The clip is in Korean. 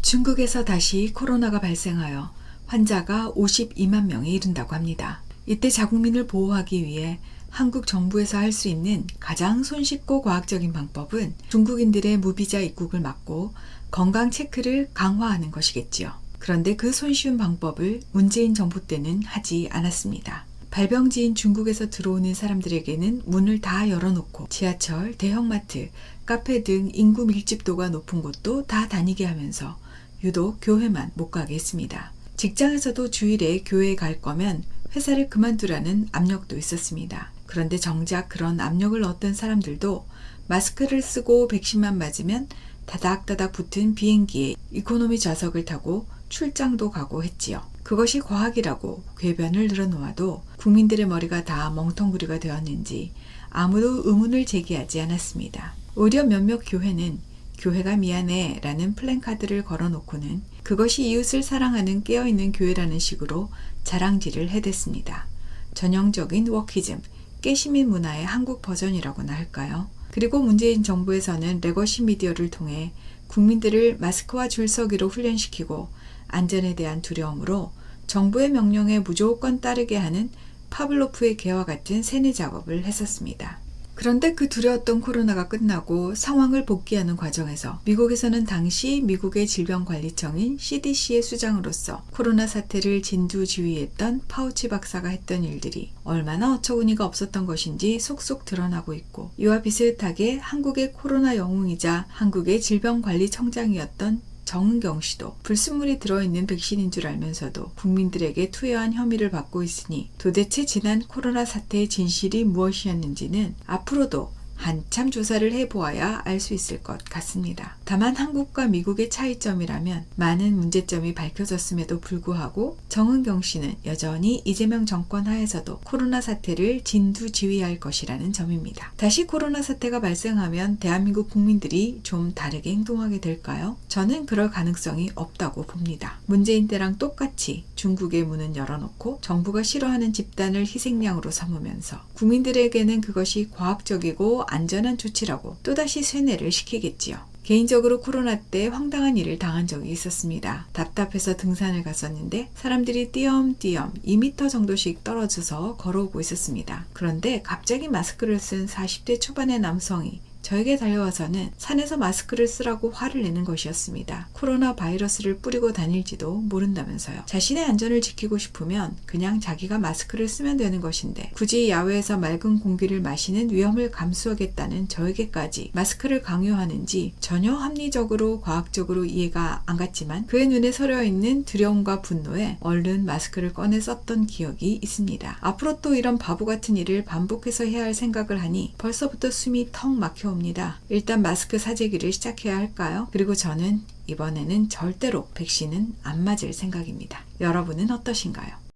중국에서 다시 코로나가 발생하여 환자가 52만 명에 이른다고 합니다. 이때 자국민을 보호하기 위해 한국 정부에서 할 수 있는 가장 손쉽고 과학적인 방법은 중국인들의 무비자 입국을 막고 건강 체크를 강화하는 것이겠지요. 그런데 그 손쉬운 방법을 문재인 정부 때는 하지 않았습니다. 발병지인 중국에서 들어오는 사람들에게는 문을 다 열어놓고 지하철, 대형마트, 카페 등 인구 밀집도가 높은 곳도 다 다니게 하면서 유독 교회만 못 가게 했습니다. 직장에서도 주일에 교회에 갈 거면 회사를 그만두라는 압력도 있었습니다. 그런데 정작 그런 압력을 얻던 사람들도 마스크를 쓰고 백신만 맞으면 다닥다닥 붙은 비행기에 이코노미 좌석을 타고 출장도 가고 했지요. 그것이 과학이라고 궤변을 늘어놓아도 국민들의 머리가 다 멍텅구리가 되었는지 아무도 의문을 제기하지 않았습니다. 오히려 몇몇 교회는 교회가 미안해 라는 플랜카드를 걸어놓고는 그것이 이웃을 사랑하는 깨어있는 교회라는 식으로 자랑질을 해댔습니다. 전형적인 워키즘, 깨시민 문화의 한국 버전이라고나 할까요? 그리고 문재인 정부에서는 레거시 미디어를 통해 국민들을 마스크와 줄서기로 훈련시키고 안전에 대한 두려움으로 정부의 명령에 무조건 따르게 하는 파블로프의 개와 같은 세뇌 작업을 했었습니다. 그런데 그 두려웠던 코로나가 끝나고 상황을 복귀하는 과정에서 미국에서는 당시 미국의 질병관리청인 CDC의 수장으로서 코로나 사태를 진두지휘했던 파우치 박사가 했던 일들이 얼마나 어처구니가 없었던 것인지 속속 드러나고 있고, 이와 비슷하게 한국의 코로나 영웅이자 한국의 질병관리청장이었던 정은경 씨도 불순물이 들어있는 백신인 줄 알면서도 국민들에게 투여한 혐의를 받고 있으니 도대체 지난 코로나 사태의 진실이 무엇이었는지는 앞으로도 한참 조사를 해보아야 알 수 있을 것 같습니다. 다만 한국과 미국의 차이점이라면 많은 문제점이 밝혀졌음에도 불구하고 정은경 씨는 여전히 이재명 정권 하에서도 코로나 사태를 진두지휘할 것이라는 점입니다. 다시 코로나 사태가 발생하면 대한민국 국민들이 좀 다르게 행동하게 될까요? 저는 그럴 가능성이 없다고 봅니다. 문재인 때랑 똑같이 중국의 문은 열어놓고 정부가 싫어하는 집단을 희생양으로 삼으면서 국민들에게는 그것이 과학적이고 안전한 조치라고 또다시 세뇌를 시키겠지요. 개인적으로 코로나 때 황당한 일을 당한 적이 있었습니다. 답답해서 등산을 갔었는데 사람들이 띄엄띄엄 2m 정도씩 떨어져서 걸어오고 있었습니다. 그런데 갑자기 마스크를 쓴 40대 초반의 남성이 저에게 달려와서는 산에서 마스크를 쓰라고 화를 내는 것이었습니다. 코로나 바이러스를 뿌리고 다닐지도 모른다면서요. 자신의 안전을 지키고 싶으면 그냥 자기가 마스크를 쓰면 되는 것인데 굳이 야외에서 맑은 공기를 마시는 위험을 감수하겠다는 저에게까지 마스크를 강요하는지 전혀 합리적으로 과학적으로 이해가 안 갔지만 그의 눈에 서려있는 두려움과 분노에 얼른 마스크를 꺼내 썼던 기억이 있습니다. 앞으로 또 이런 바보 같은 일을 반복해서 해야 할 생각을 하니 벌써부터 숨이 턱 막혀 옵니다. 일단 마스크 사재기를 시작해야 할까요? 그리고 저는 이번에는 절대로 백신은 안 맞을 생각입니다. 여러분은 어떠신가요?